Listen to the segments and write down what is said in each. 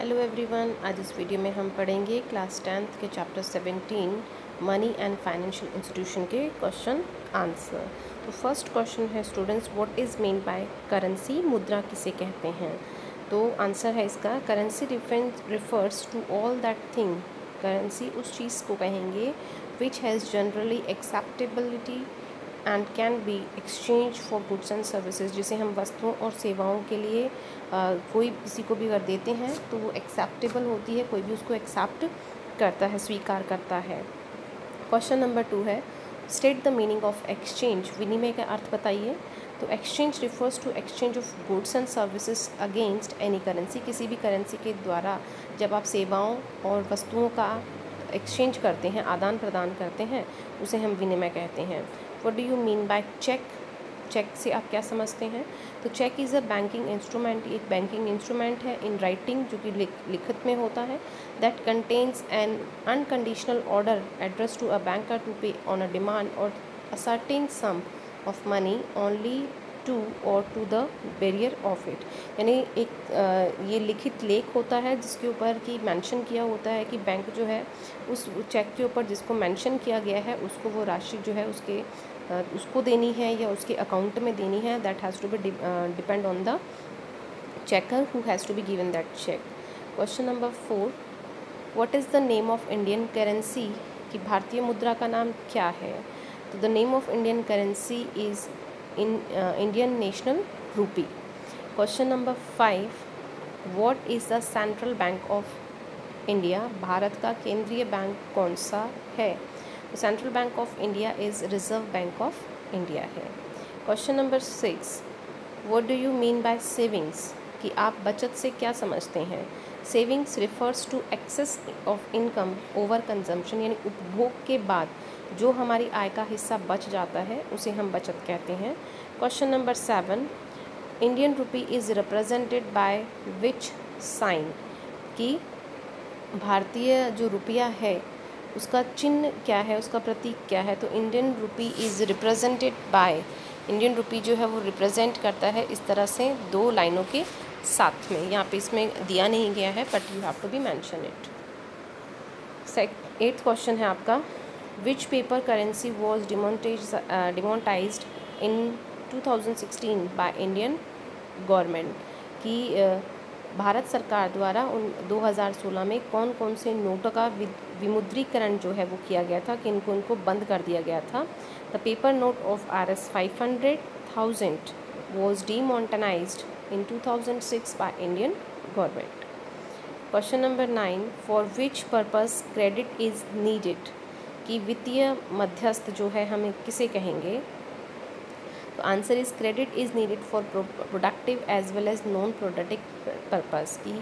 Hello everyone, आज इस video में हम पढ़ेंगे क्लास 10th के chapter 17 money and financial institution के क्वेश्चन आंसर। तो फर्स्ट क्वेश्चन है students, what is mean by currency, मुद्रा किसे कहते हैं। तो आंसर है इसका, currency refers to all that thing. Currency उस चीज़ को कहेंगे which has generally acceptability and can be exchange for goods and services. जिसे हम वस्तुओं और सेवाओं के लिए कोई किसी को भी अगर देते हैं तो वो एक्सेप्टेबल होती है, कोई भी उसको एक्सेप्ट करता है, स्वीकार करता है। क्वेश्चन नंबर 2 है, state the meaning of exchange. विनिमय का अर्थ बताइए। तो exchange refers to exchange of goods and services against any currency. किसी भी करेंसी के द्वारा जब आप सेवाओं और वस्तुओं का एक्सचेंज करते हैं, आदान प्रदान करते हैं, उसे हम विनिमय कहते हैं। What do you mean by cheque. Cheque से आप क्या समझते हैं। तो cheque is a banking instrument. एक बैंकिंग इंस्ट्रूमेंट है इन राइटिंग, जो कि लिखित में होता है। That contains an unconditional order address to a banker to pay on a demand और a certain sum of money only to or to the bearer of it. यानी एक ये लिखित लेख होता है जिसके ऊपर कि मेंशन किया होता है कि बैंक जो है उस चेक के ऊपर जिसको मेंशन किया गया है उसको वो राशि जो है उसको देनी है या उसके अकाउंट में देनी है। That has to be depend on the checker who has to be given that cheque. Question number 4, what is the name of Indian currency. कि भारतीय मुद्रा का नाम क्या है। तो the name of Indian currency is Indian national rupee. Question number 5, what is the central bank of India. भारत का केंद्रीय बैंक कौन सा है। Central bank of India is Reserve Bank of India है। Question number 6, what do you mean by savings. कि आप बचत से क्या समझते हैं। Savings refers to excess of income over consumption. यानी उपभोग के बाद जो हमारी आय का हिस्सा बच जाता है उसे हम बचत कहते हैं। Question number 7, Indian rupee is represented by which sign. कि भारतीय जो रुपया है उसका चिन्ह क्या है, उसका प्रतीक क्या है। तो Indian rupee is represented bye, Indian rupee जो है वो रिप्रेजेंट करता है इस तरह से 2 लाइनों के साथ में। यहाँ पे इसमें दिया नहीं गया है but you have to be mention it. 8th question है आपका, which paper currency was demonetised in 2016 by Indian government. कि भारत सरकार द्वारा 2016 में कौन कौन से नोटों का विमुद्रीकरण जो है वो किया गया था, कि इनको बंद कर दिया गया था। The paper note of RS 500,000 was demonetised in 2006 by Indian government. Question number 9, for which purpose credit is needed. कि वित्तीय मध्यस्थ जो है हमें किसे कहेंगे। तो answer is credit is needed for productive as well as non productive purpose. की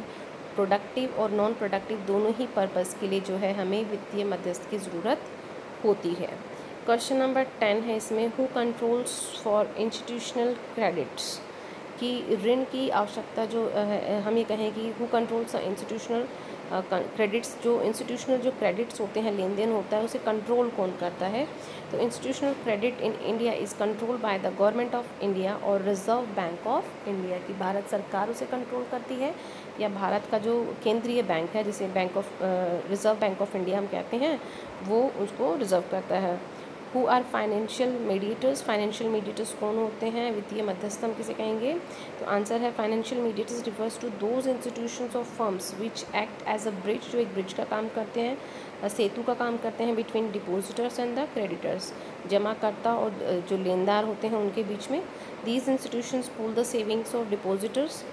प्रोडक्टिव और नॉन प्रोडक्टिव दोनों ही पर्पस के लिए जो है हमें वित्तीय मध्यस्थ की ज़रूरत होती है। क्वेश्चन नंबर 10 है इसमें, who controls for institutional credits. कि ऋण की आवश्यकता जो हम ये कहें कि हु कंट्रोल्स इंस्टीट्यूशनल क्रेडिट्स। जो इंस्टीट्यूशनल जो क्रेडिट्स होते हैं, लेन देन होता है, उसे कंट्रोल कौन करता है। तो institutional credit in India is control by the government of India और रिजर्व बैंक ऑफ इंडिया। की भारत सरकार उसे कंट्रोल करती है या भारत का जो केंद्रीय बैंक है जिसे रिजर्व बैंक ऑफ इंडिया हम कहते हैं, वो उसको रिजर्व करता है। Who are financial mediators. Financial mediators कौन होते हैं, वित्तीय मध्यस्थ हम किसे कहेंगे। तो आंसर है, financial mediators refers to those institutions of firms which act as a bridge. जो एक ब्रिज का काम करते हैं, सेतु का काम करते हैं between depositors and the creditors. जमाकर्ता और जो लेनदार होते हैं उनके बीच में। These institutions pool the savings of depositors.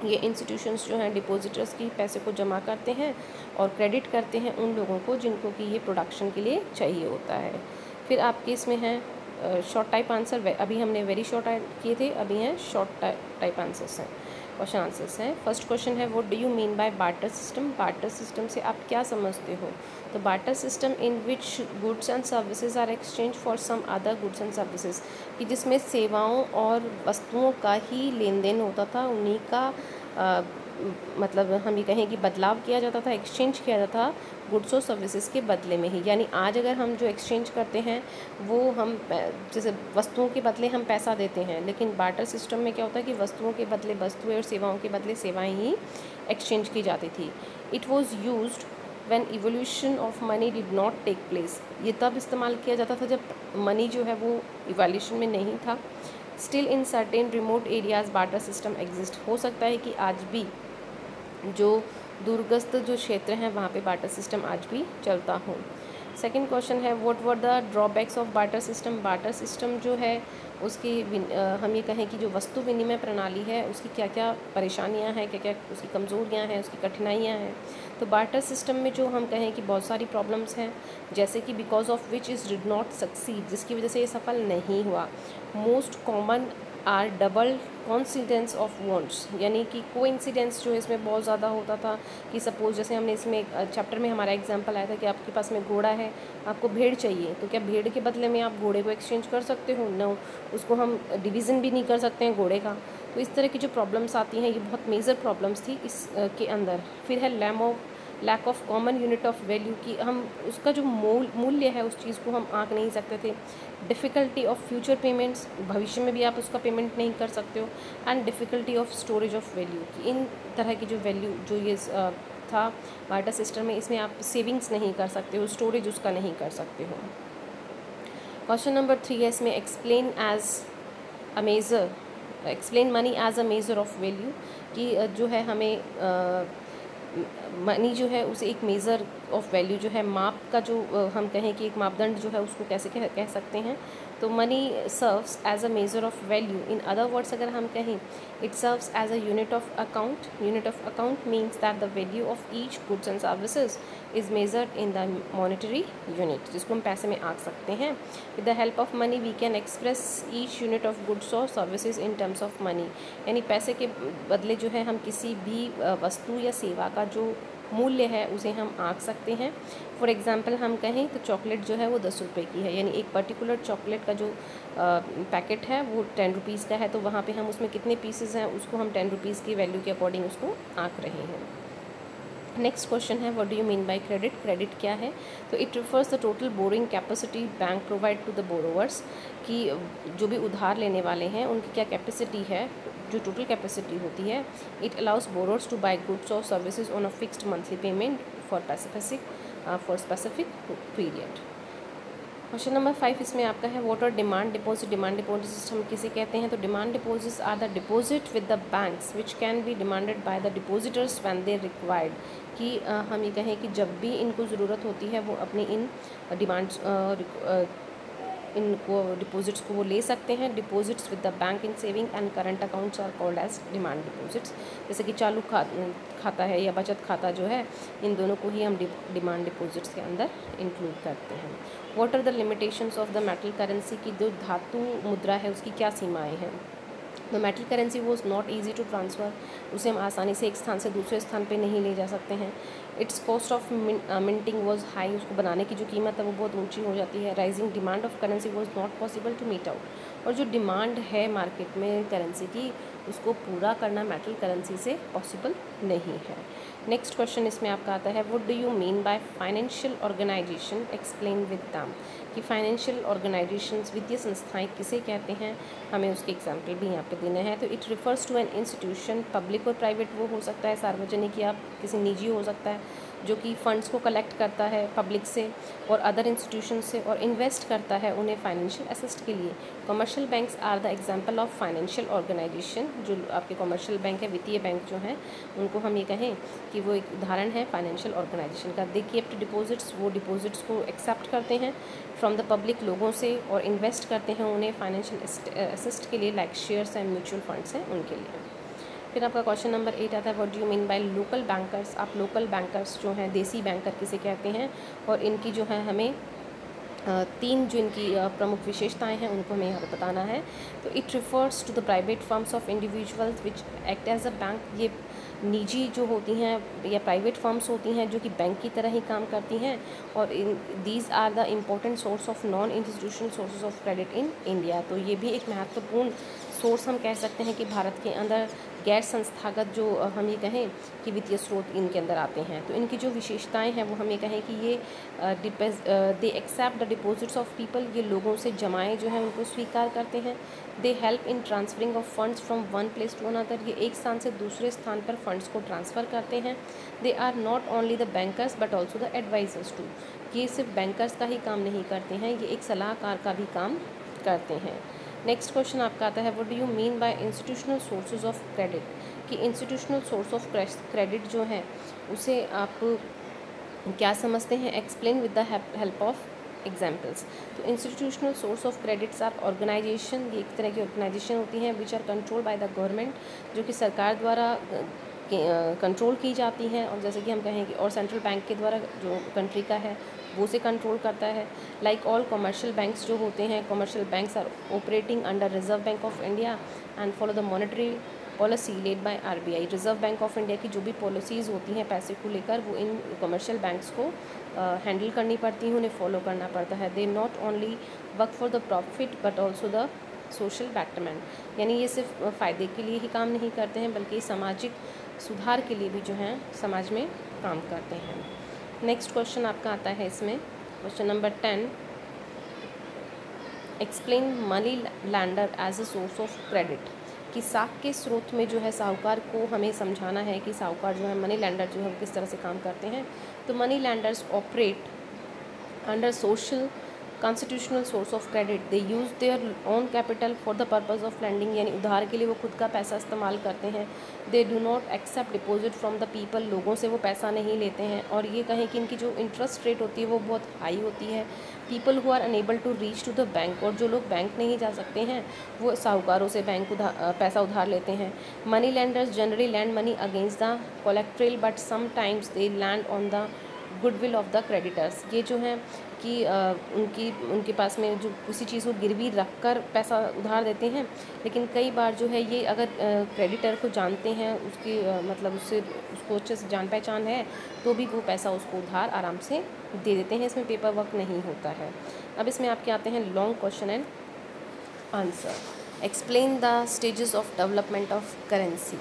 ये इंस्टीट्यूशंस जो हैं डिपोजिटर्स की पैसे को जमा करते हैं और क्रेडिट करते हैं उन लोगों को जिनको कि ये प्रोडक्शन के लिए चाहिए होता है। फिर आपके इसमें है शॉर्ट टाइप आंसर। अभी हमने वेरी शॉर्ट किए थे, अभी हैं शॉर्ट टाइप आंसर्स हैं, क्वेश्चन आंसर्स हैं। फर्स्ट क्वेश्चन है, what do you mean by barter system. Barter system से आप क्या समझते हो। तो barter system in which goods and services are exchange for some other goods and services. कि जिसमें सेवाओं और वस्तुओं का ही लेन देन होता था, उन्हीं का मतलब हम ये कहें कि बदलाव किया जाता था, एक्सचेंज किया जाता था गुड्स और सर्विसेज के बदले में ही। यानी आज अगर हम जो एक्सचेंज करते हैं वो हम जैसे वस्तुओं के बदले हम पैसा देते हैं, लेकिन बार्टर सिस्टम में क्या होता है कि वस्तुओं के बदले वस्तुएं और सेवाओं के बदले सेवाएं ही एक्सचेंज की जाती थी। It was used when evolution of money did not take place. ये तब इस्तेमाल किया जाता था जब मनी जो है वो इवोल्यूशन में नहीं था। Still in certain remote areas barter system exist. हो सकता है कि आज भी जो दूरग्रस्त जो क्षेत्र हैं वहाँ पे बार्टर सिस्टम आज भी चलता हो। सेकंड क्वेश्चन है what were the drawbacks of barter system. Barter system जो है उसकी हम ये कहें कि जो वस्तु विनिमय प्रणाली है उसकी क्या क्या परेशानियां हैं, क्या क्या उसकी कमज़ोरियां हैं, उसकी कठिनाइयां हैं। तो बार्टर सिस्टम में जो हम कहें कि बहुत सारी प्रॉब्लम्स हैं, जैसे कि because of which is did not succeed, जिसकी वजह से ये सफल नहीं हुआ। Most common are double coincidence of wants, यानी कि कोइंसिडेंस जो है इसमें बहुत ज़्यादा होता था कि सपोज़ जैसे हमने इसमें चैप्टर में हमारा एग्जांपल आया था कि आपके पास में घोड़ा है, आपको भेड़ चाहिए, तो क्या भेड़ के बदले में आप घोड़े को एक्सचेंज कर सकते हो? नो, उसको हम डिवीज़न भी नहीं कर सकते हैं घोड़े का। तो इस तरह की जो प्रॉब्लम्स आती हैं ये बहुत मेजर प्रॉब्लम्स थी इस के अंदर। फिर है lack of common unit of value, कि हम उसका जो मूल्य है उस चीज़ को हम आंक नहीं सकते थे। डिफ़िकल्टी ऑफ फ्यूचर पेमेंट्स, भविष्य में भी आप उसका पेमेंट नहीं कर सकते हो। And difficulty of storage of value, कि इन तरह की जो वैल्यू जो ये था बार्टर सिस्टम में, इसमें आप सेविंग्स नहीं कर सकते हो, स्टोरेज उसका नहीं कर सकते हो। क्वेश्चन नंबर 3 है इसमें explain money as a measure of value, कि जो है हमें मनी जो है उसे एक मेज़र ऑफ वैल्यू जो है माप का जो हम कहें कि एक मापदंड जो है उसको कैसे कह सकते हैं। तो money serves as a measure of value. In other words अगर हम कहें, it serves as a unit of account. Unit of account means that the value of each goods and services is measured in the monetary unit, जिसको हम पैसे में आंक सकते हैं। With the help of money we can express each unit of goods और services in terms of money, यानी पैसे के बदले जो है हम किसी भी वस्तु या सेवा का जो मूल्य है उसे हम आंक सकते हैं। फॉर एग्ज़ाम्पल हम कहें तो चॉकलेट जो है वो 10 रुपये की है, यानी एक पर्टिकुलर चॉकलेट का जो पैकेट है वो 10 रुपीज़ का है, तो वहाँ पे हम उसमें कितने पीसेस हैं उसको हम 10 रुपीज़ की वैल्यू के अकॉर्डिंग उसको आंक रहे हैं। नेक्स्ट क्वेश्चन है what do you mean by credit. Credit क्या है? तो it refers the total borrowing capacity bank provide to the borrowers, कि जो भी उधार लेने वाले हैं उनकी क्या कैपेसिटी है, जो टोटल कैपेसिटी होती है। It allows borrowers to buy goods और services on a fixed monthly payment for specific period. Question number 5 इसमें आपका है what are demand deposit. Demand deposit हम किसे कहते हैं? तो demand deposits are the deposit with the banks which can be demanded by the depositors when they required, कि हम ये कहें कि जब भी इनको ज़रूरत होती है वो अपनी इन डिमांड्स इनको डिपॉजिट्स को वो ले सकते हैं। Deposits with the bank in saving and current accounts are called as demand deposits. जैसे कि चालू खाता है या बचत खाता जो है, इन दोनों को ही हम डिमांड डिपॉजिट्स के अंदर इंक्लूड करते हैं। What are the limitations of the metal currency, की जो धातु मुद्रा है उसकी क्या सीमाएँ हैं। The metal currency was not easy to transfer, उसे हम आसानी से एक स्थान से दूसरे स्थान पे नहीं ले जा सकते हैं। It's cost of minting was high, उसको बनाने की जो कीमत है वो बहुत ऊंची हो जाती है। Rising demand of currency was not possible to meet out, और जो डिमांड है मार्केट में करेंसी की उसको पूरा करना मेटल करेंसी से पॉसिबल नहीं है। नेक्स्ट क्वेश्चन इसमें आपका आता है what do you mean by financial organization, explain with them, कि फाइनेंशियल ऑर्गेनाइजेशंस वित्तीय संस्थाएं किसे कहते हैं, हमें उसके एग्जांपल भी यहाँ पे देना है। तो it refers to an institution, public और प्राइवेट वो हो सकता है, सार्वजनिक या किसी निजी हो सकता है, जो कि फ़ंड्स को कलेक्ट करता है पब्लिक से और अदर इंस्टीट्यूशन से और इन्वेस्ट करता है उन्हें फाइनेंशियल असिस्ट के लिए। Commercial banks are the example of financial organization, जो आपके कमर्शियल बैंक है, वित्तीय बैंक जो हैं उनको हम ये कहें कि वो एक उदाहरण है फाइनेंशियल ऑर्गेनाइजेशन का। दे कीप डिपॉजिट्स, वो डिपॉजिट्स को एक्सेप्ट करते हैं फ्रॉम द पब्लिक, लोगों से, और इन्वेस्ट करते हैं उन्हें फाइनेंशियल असिस्ट के लिए, like shares and mutual funds हैं उनके लिए। फिर आपका क्वेश्चन नंबर 8 आता है what do you mean by local bankers. आप लोकल बैंकर्स जो हैं, देसी बैंकर किसे कहते हैं, और इनकी जो है हमें 3 जो इनकी प्रमुख विशेषताएं हैं उनको हमें यहाँ पे बताना है। तो it refers to the private firms of individuals which act as a bank, ये निजी जो होती हैं या प्राइवेट फर्म्स होती हैं जो कि बैंक की तरह ही काम करती हैं, और these are the important source of non institutional sources of credit in India. तो ये भी एक महत्वपूर्ण सोर्स हम कह सकते हैं कि भारत के अंदर गैर संस्थागत जो हम ये कहें कि वित्तीय स्रोत इनके अंदर आते हैं। तो इनकी जो विशेषताएं हैं वो हम ये कहें कि ये they accept the deposits of people, ये लोगों से जमाएँ जो हैं उनको स्वीकार करते हैं। They help in transferring of funds from one place to another, ये एक स्थान से दूसरे स्थान पर फंड्स को ट्रांसफ़र करते हैं। They are not only the bankers but also the advisers too, ये सिर्फ बैंकर्स का ही काम नहीं करते हैं, ये एक सलाहकार का भी काम करते हैं। नेक्स्ट क्वेश्चन आपका आता है, what do you mean by institutional sources of credit, कि इंस्टीट्यूशनल सोर्स ऑफ क्रेडिट जो है उसे आप क्या समझते हैं। Explain with the help of examples. तो institutional source of credits are organisation, ये एक तरह की ऑर्गेनाइजेशन होती हैं which are control by the government, जो कि सरकार द्वारा कंट्रोल की जाती हैं, और जैसे कि हम कहें कि और सेंट्रल बैंक के द्वारा जो कंट्री का है वो से कंट्रोल करता है। लाइक ऑल कमर्शियल बैंक्स जो होते हैं, commercial banks are operating under Reserve Bank of India and follow the monetary policy led by RBI. Reserve Bank of India की जो भी पॉलिसीज़ होती हैं पैसे को लेकर, वो इन कमर्शियल बैंक्स को हैंडल करनी पड़ती हैं, उन्हें फॉलो करना पड़ता है। They not only work for the profit but also the social betterment, यानी ये सिर्फ फ़ायदे के लिए ही काम नहीं करते हैं बल्कि सामाजिक सुधार के लिए भी जो है समाज में काम करते हैं। नेक्स्ट क्वेश्चन आपका आता है इसमें, question number 10, explain money lender as a source of credit, कि साख के स्रोत में जो है साहूकार को हमें समझाना है कि साहूकार जो है मनी लैंडर जो है किस तरह से काम करते हैं। तो money lenders operate under social constitutional source of credit, they use their own capital for the purpose of lending, यानी उधार के लिए वो खुद का पैसा इस्तेमाल करते हैं। They do not accept deposit from the people, लोगों से वो पैसा नहीं लेते हैं, और ये कहें कि इनकी जो इंटरेस्ट रेट होती है वो बहुत हाई होती है। People who are unable to reach to the bank, और जो लोग बैंक नहीं जा सकते हैं वो साहूकारों से पैसा उधार लेते हैं। Money landers generally land money against the colorectal but sometimes they land on the goodwill of the creditors, ये जो हैं कि उनके पास में जो किसी चीज़ को गिरवी रख कर पैसा उधार देते हैं, लेकिन कई बार जो है ये अगर क्रेडिटर को जानते हैं, उसकी मतलब उसको अच्छे से जान पहचान है, तो भी वो पैसा उसको उधार आराम से दे देते हैं, इसमें पेपर वर्क नहीं होता है। अब इसमें आपके आते हैं long question and answer. Explain the stages of development of currency,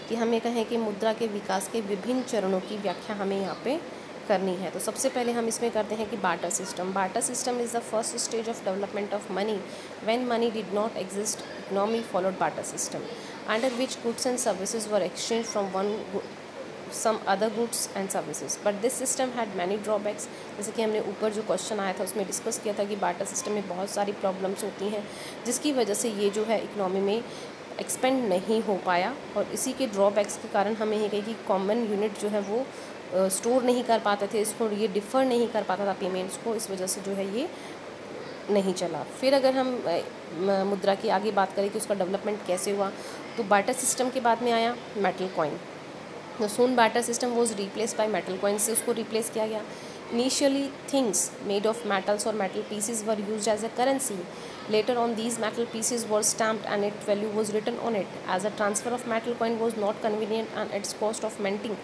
कि हमें कहें कि मुद्रा के विकास के विभिन्न चरणों की व्याख्या हमें यहाँ पे करनी है। तो सबसे पहले हम इसमें करते हैं कि barter system. Barter system is the first stage of development of money. When money did not exist, economy followed barter system under which goods and services were exchange from some other goods and services, but this system had many drawbacks। जैसे कि हमने ऊपर जो question आया था उसमें discuss किया था कि बार्टर सिस्टम में बहुत सारी प्रॉब्लम्स होती हैं, जिसकी वजह से ये जो है इकोनॉमी में एक्सपेंड नहीं हो पाया, और इसी के ड्रॉबैक्स के कारण हमें ये कही कि कॉमन यूनिट जो है वो स्टोर नहीं कर पाते थे इसको, ये डिफ़र नहीं कर पाता था पेमेंट्स को, इस वजह से जो है ये नहीं चला। फिर अगर हम मुद्रा की आगे बात करें कि उसका डेवलपमेंट कैसे हुआ, तो बार्टर सिस्टम के बाद में आया मेटल कॉइन। तो soon barter system was replace by metal coin, से उसको रिप्लेस किया गया। Initially things made of metals और metal pieces were used as a currency. Later on, these metal pieces were stamped and its value was written on it. As a transfer of metal coin was not convenient and its cost of minting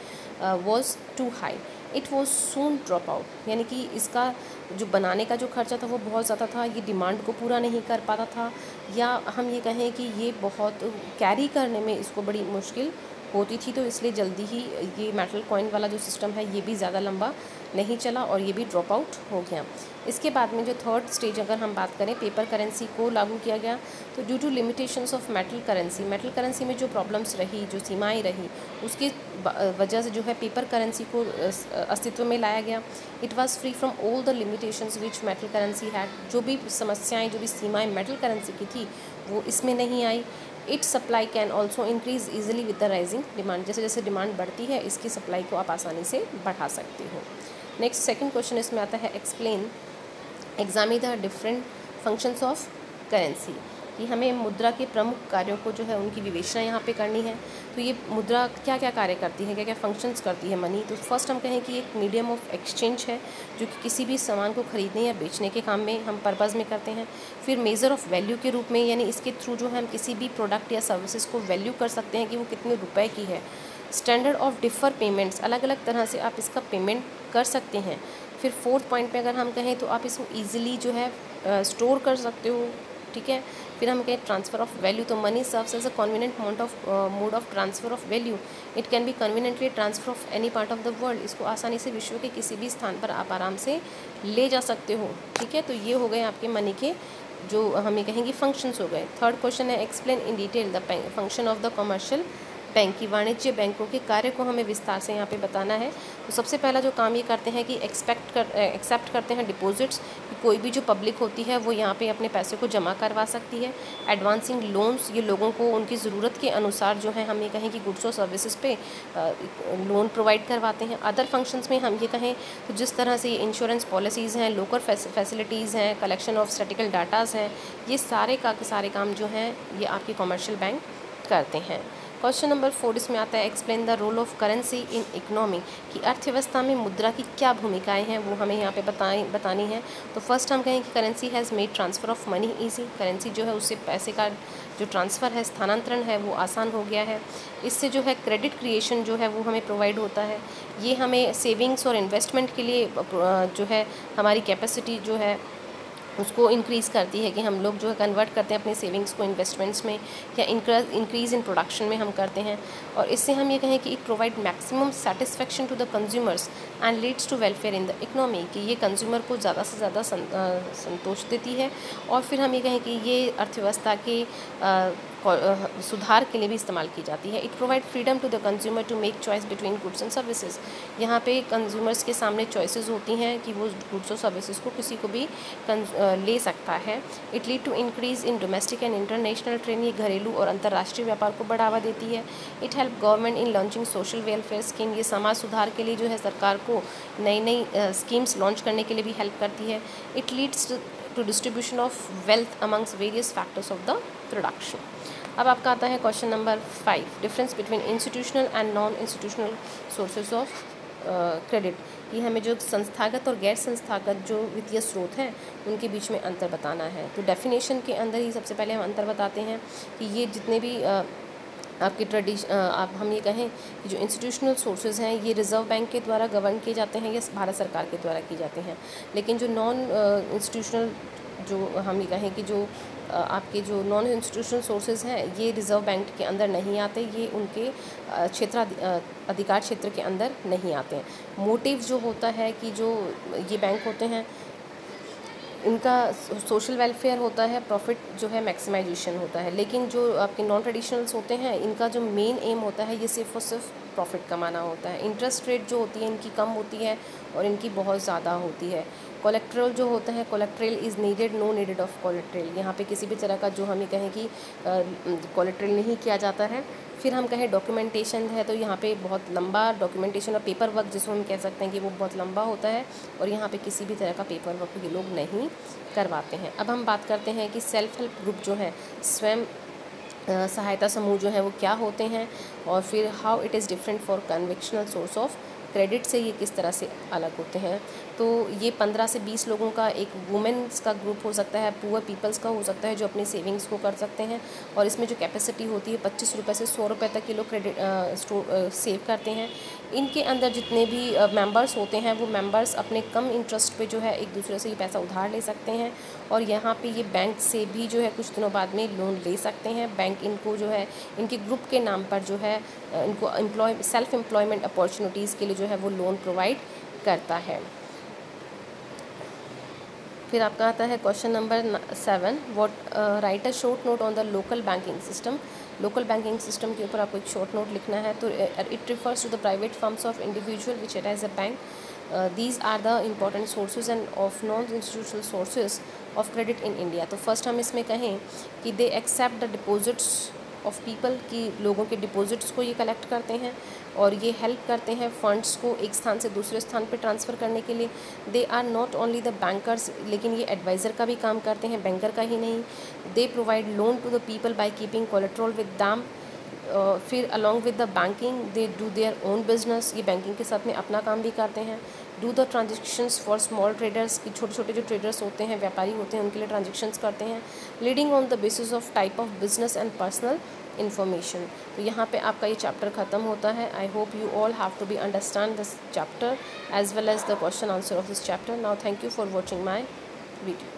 was too high, it was soon drop out। यानी कि इसका जो बनाने का जो खर्चा था वो बहुत ज़्यादा था, ये डिमांड को पूरा नहीं कर पाता था, या हम ये कहें कि ये बहुत कैरी करने में इसको बड़ी मुश्किल होती थी, तो इसलिए जल्दी ही ये मेटल कॉइन वाला जो सिस्टम है ये भी ज़्यादा लंबा नहीं चला और ये भी ड्रॉप आउट हो गया। इसके बाद में जो थर्ड स्टेज अगर हम बात करें, पेपर करेंसी को लागू किया गया। तो due to limitations of metal currency में जो प्रॉब्लम्स रही, जो सीमाएं रही, उसकी वजह से जो है पेपर करेंसी को अस्तित्व में लाया गया। It was free from all the limitations which metal currency had, जो भी समस्याएं, जो भी सीमाएं मेटल करेंसी की थी वो इसमें नहीं आई। It's supply can also increase easily with the rising demand, जैसे जैसे डिमांड बढ़ती है इसकी सप्लाई को आप आसानी से बढ़ा सकते हो। नेक्स्ट सेकंड क्वेश्चन इसमें आता है, explain examine the different functions of currency, कि हमें मुद्रा के प्रमुख कार्यों को जो है उनकी विवेचना यहाँ पे करनी है। तो ये मुद्रा क्या क्या कार्य करती है, क्या क्या फंक्शंस करती है मनी। तो फर्स्ट हम कहें कि एक मीडियम ऑफ एक्सचेंज है, जो कि किसी भी सामान को खरीदने या बेचने के काम में हम पर्पज़ में करते हैं। फिर मेज़र ऑफ वैल्यू के रूप में, यानी इसके थ्रू जो है हम किसी भी प्रोडक्ट या सर्विसेज को वैल्यू कर सकते हैं कि वो कितने रुपए की है। स्टैंडर्ड ऑफ डिफर पेमेंट्स, अलग अलग तरह से आप इसका पेमेंट कर सकते हैं। फिर फोर्थ पॉइंट पे अगर हम कहें तो आप इसको ईजिली जो है स्टोर कर सकते हो, ठीक है, फिर हम कहें ट्रांसफ़र ऑफ वैल्यू, तो money serves as a convenient mode of transfer of value. It can be conveniently transfer of any part of the world. इसको आसानी से विश्व के किसी भी स्थान पर आप आराम से ले जा सकते हो, ठीक है। तो ये हो गए आपके मनी के जो हमें कहेंगे फंक्शंस हो गए। थर्ड क्वेश्चन है explain in detail the function of the commercial bank, की वाणिज्य बैंकों के कार्य को हमें विस्तार से यहाँ पे बताना है। तो सबसे पहला जो काम ये करते हैं कि एक्सेप्ट करते हैं डिपॉजिट्स, कि कोई भी जो पब्लिक होती है वो यहाँ पे अपने पैसे को जमा करवा सकती है। एडवांसिंग लोन्स, ये लोगों को उनकी ज़रूरत के अनुसार जो है हम ये कहें कि गुड्स और सर्विसेज पे लोन प्रोवाइड करवाते हैं। अदर फंक्शंस में हम ये कहें तो जिस तरह से ये इंश्योरेंस पॉलिसीज़ हैं, लोकल फैसिलिटीज़ हैं, कलेक्शन ऑफ स्टैटिकल डाटाज़ हैं, ये सारे काम जो हैं ये आपके कमर्शियल बैंक करते हैं। क्वेश्चन नंबर 4 इसमें आता है explain the role of currency in economy, की अर्थव्यवस्था में मुद्रा की क्या भूमिकाएं हैं वो हमें यहाँ पे बतानी है। तो फर्स्ट हम कहें कि currency has made transfer of money easy, currency जो है उससे पैसे का जो ट्रांसफ़र है, स्थानांतरण है, वो आसान हो गया है। इससे जो है क्रेडिट क्रिएशन जो है वो हमें प्रोवाइड होता है। ये हमें सेविंग्स और इन्वेस्टमेंट के लिए जो है हमारी कैपेसिटी जो है उसको इंक्रीज़ करती है, कि हम लोग जो है कन्वर्ट करते हैं अपने सेविंग्स को इन्वेस्टमेंट्स में, या इंक्रीज़ इन प्रोडक्शन में हम करते हैं। और इससे हम ये कहें कि it provide maximum satisfaction to the consumers and leads to welfare in the economy, कि ये कंज्यूमर को ज़्यादा से ज़्यादा संतोष देती है। और फिर हम ये कहें कि ये अर्थव्यवस्था के सुधार के लिए भी इस्तेमाल की जाती है। It provide freedom to the consumer to make choice between goods and services, यहाँ पे कंज्यूमर्स के सामने चॉइसेस होती हैं कि वो गुड्स और सर्विसेज को किसी को भी ले सकता है। It lead to increase in domestic and international trade, ये घरेलू और अंतर्राष्ट्रीय व्यापार को बढ़ावा देती है। It help government in launching social welfare scheme, ये समाज सुधार के लिए जो है सरकार को नई स्कीम्स लॉन्च करने के लिए भी हेल्प करती है। It leads to distribution of wealth amongst various factors of the production. अब आपका आता है question number 5, difference between institutional and non institutional sources of credit, कि हमें जो संस्थागत और गैर संस्थागत जो वित्तीय स्रोत हैं उनके बीच में अंतर बताना है। तो डेफिनेशन के अंदर ही सबसे पहले हम अंतर बताते हैं कि ये जितने भी आपकी आप हम ये कहें कि जो इंस्टीट्यूशनल सोर्सेज हैं ये रिज़र्व बैंक के द्वारा गवर्न किए जाते हैं या भारत सरकार के द्वारा किए जाते हैं। लेकिन जो नॉन इंस्टीट्यूशनल जो हम ये कहें कि जो आपके जो नॉन इंस्टीट्यूशनल सोर्सेज हैं ये रिज़र्व बैंक के अंदर नहीं आते, ये उनके अधिकार क्षेत्र के अंदर नहीं आते हैं। मोटिव जो होता है कि जो ये बैंक होते हैं इनका सोशल वेलफेयर होता है, प्रॉफिट जो है मैक्सिमाइजेशन होता है। लेकिन जो आपके नॉन ट्रेडिशनल्स होते हैं इनका जो मेन एम होता है ये सिर्फ और सिर्फ प्रॉफिट कमाना होता है। इंटरेस्ट रेट जो होती है इनकी कम होती है और इनकी बहुत ज़्यादा होती है। कोलेक्ट्रल जो होता है, collateral is needed, no needed of collateral, यहाँ पे किसी भी तरह का जो हम ये कहें कि कोलेक्ट्रल नहीं किया जाता है। फिर हम कहें डॉक्यूमेंटेशन है तो यहाँ पे बहुत लंबा डॉक्यूमेंटेशन और पेपर वर्क जिसको हम कह सकते हैं कि वो बहुत लंबा होता है और यहाँ पे किसी भी तरह का पेपर वर्क ये लोग नहीं करवाते हैं। अब हम बात करते हैं कि सेल्फ हेल्प ग्रुप जो है, स्वयं सहायता समूह जो है वो क्या होते हैं, और फिर how it is different for conventional source of credit से ये किस तरह से अलग होते हैं। तो ये 15 से 20 लोगों का एक वुमेन्स का ग्रुप हो सकता है, पुअर पीपल्स का हो सकता है जो अपनी सेविंग्स को कर सकते हैं, और इसमें जो कैपेसिटी होती है 25 रुपये से 100 रुपये तक के लोग क्रेडिट सेव करते हैं। इनके अंदर जितने भी मेंबर्स होते हैं वो मेंबर्स अपने कम इंटरेस्ट पे जो है एक दूसरे से ये पैसा उधार ले सकते हैं, और यहाँ पे ये बैंक से भी जो है कुछ दिनों बाद में लोन ले सकते हैं। बैंक इनको जो है इनके ग्रुप के नाम पर जो है इनको सेल्फ एम्प्लॉयमेंट अपॉर्चुनिटीज़ के लिए जो है वो लोन प्रोवाइड करता है। फिर आपका आता है question number 7, write a short note on the local banking system. Local banking system के ऊपर आपको एक शॉर्ट नोट लिखना है। तो it refers to the private firms of individual which act as a bank. These are the important sources and of non-institutional sources of credit in India। तो first हम इसमें कहें कि they accept the deposits of people, कि लोगों के deposits को ये कलेक्ट करते हैं और ये हेल्प करते हैं फंड्स को एक स्थान से दूसरे स्थान पे ट्रांसफ़र करने के लिए। They are not only the bankers, लेकिन ये एडवाइज़र का भी काम करते हैं, बैंकर का ही नहीं। They provide loan to the people by keeping collateral with them. फिर along with the banking they do their own business, ये बैंकिंग के साथ में अपना काम भी करते हैं। Do the transactions for small traders, की छोटे छोटे जो ट्रेडर्स होते हैं, व्यापारी होते हैं, उनके लिए ट्रांजेक्शन्स करते हैं। Leading on the basis of type of business and personal information. तो यहाँ पे आपका ये चैप्टर ख़त्म होता है। I hope you all have to be understand this chapter as well as the question answer of this chapter. Now thank you for watching my video.